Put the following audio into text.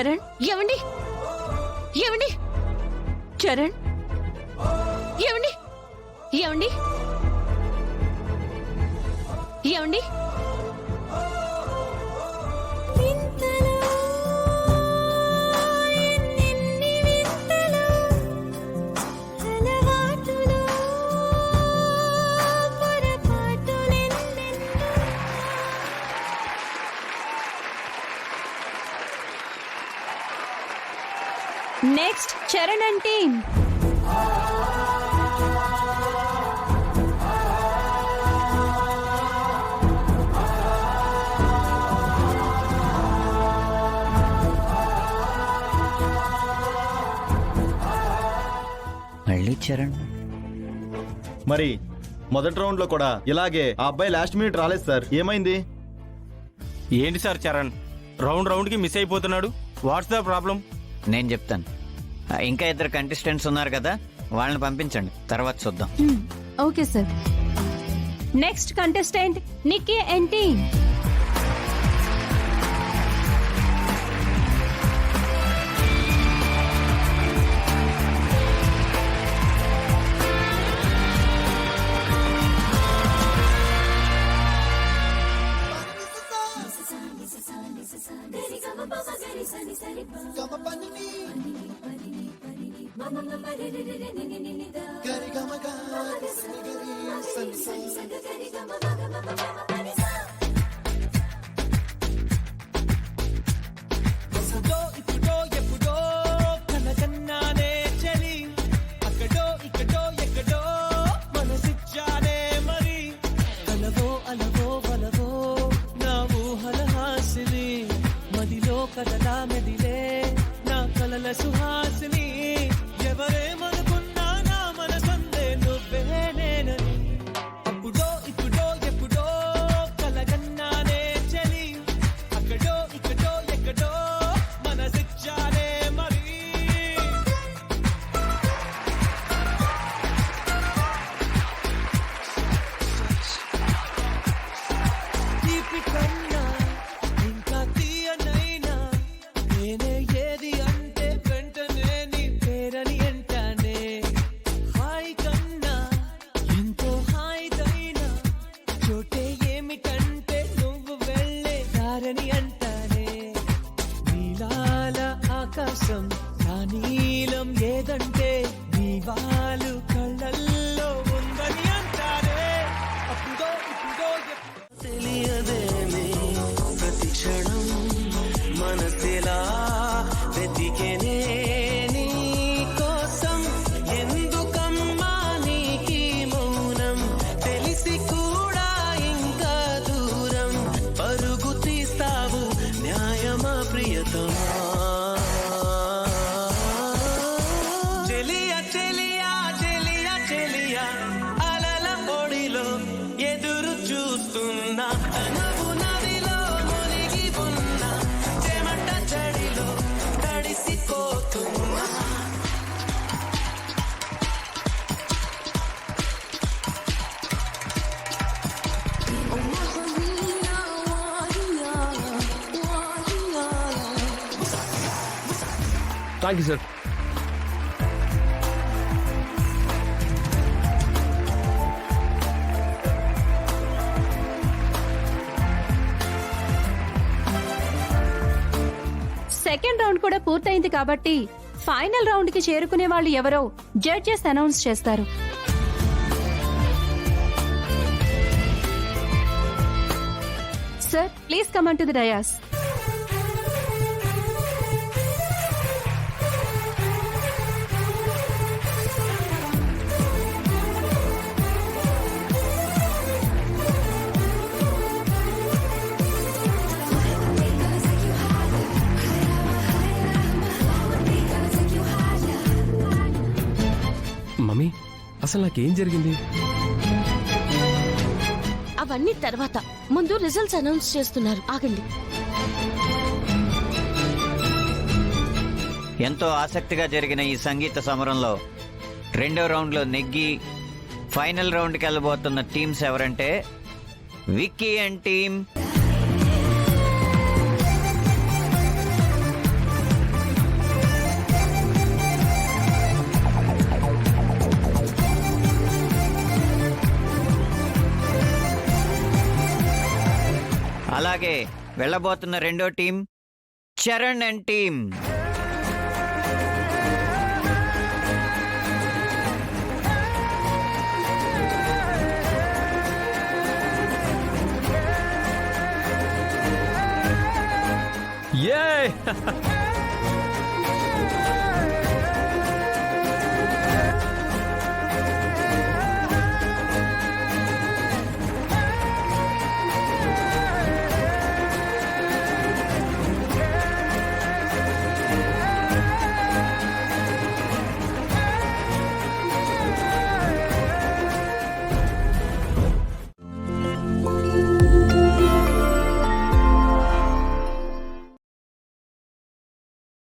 చరణ్ ఏమండి ఏమండి చరణ్ ఏమండి ఏమండి ఏమండి నెక్స్ట్ చరణ్ అండ్ టీమ్. మళ్ళీ చరణ్. మరి మొదటి రౌండ్ లో కూడా ఇలాగే ఆ అబ్బాయి లాస్ట్ మినిట్ రాలేదు సార్, ఏమైంది? ఏంటి సార్ చరణ్ రౌండ్ కి మిస్ అయిపోతున్నాడు? What's the problem? నేను చెప్తాను. ఇంకా ఇద్దరు కంటెస్టెంట్స్ ఉన్నారు కదా, వాళ్ళని పంపించండి, తర్వాత చూద్దాం. Okay sir. Next contestant Nikki and team. Suhasini ఎవరేమనుకున్నా నా మనసందే నువ్వే నేనని అప్పుడో ఇప్పుడో ఎప్పుడో కలగన్నానే చలి అక్కడో ఇక్కడో ఎక్కడో మనసిచ్చానే మరి తీపి కన్నా ఇంకా తీయనైనా నేనే ఏది అంటే వెంటనే నీ పేరని అంటానే హాయ్ కన్నా ఎంతో హాయిదైనా చోటే ఏమిటంటే నువ్వు వెళ్ళే దారని అంటానే నీలాల ఆకాశం నా నీలం ఏదంటే నీ వాళ్ళు కళ్ళల్లో ఉందని అంటారే అప్పుడో ఇప్పుడో తెలియదేనే ప్రతి క్షణం మనసిలా వెతికెనే నీ కోసం ఎందుకమ్మా నీకీ మౌనం తెలిసి కూడా ఇంకా దూరం పరుగు తీస్తావు న్యాయమా ప్రియతమా చెలియా చెలియా చెలియా చెలియా అలల పొడిలో ఎదురు చూస్తున్నా తనవు నదిలో మునిగి ఉన్న చెమట చడిలో తడిసిపోతున్నా thank you sir. Second round కూడా పూర్తయింది కాబట్టి ఫైనల్ రౌండ్ కి చేరుకునే వాళ్ళు ఎవరో జడ్జెస్ అనౌన్స్ చేస్తారు. Sir please come on to the dais. Mummy అసలు నాకేం జరిగింది? అవన్నీ తర్వాత, ముందు రిజల్ట్స్ అనౌన్స్ చేస్తున్నారు, ఆగండి. ఎంతో ఆసక్తిగా జరిగిన ఈ సంగీత సమరంలో రెండో రౌండ్లో నెగ్గి ఫైనల్ రౌండ్కి వెళ్ళబోతున్న టీమ్స్ ఎవరంటే విక్కీ అండ్ టీమ్, అలాగే వెళ్ళబోతున్న రెండో team Charan and team. A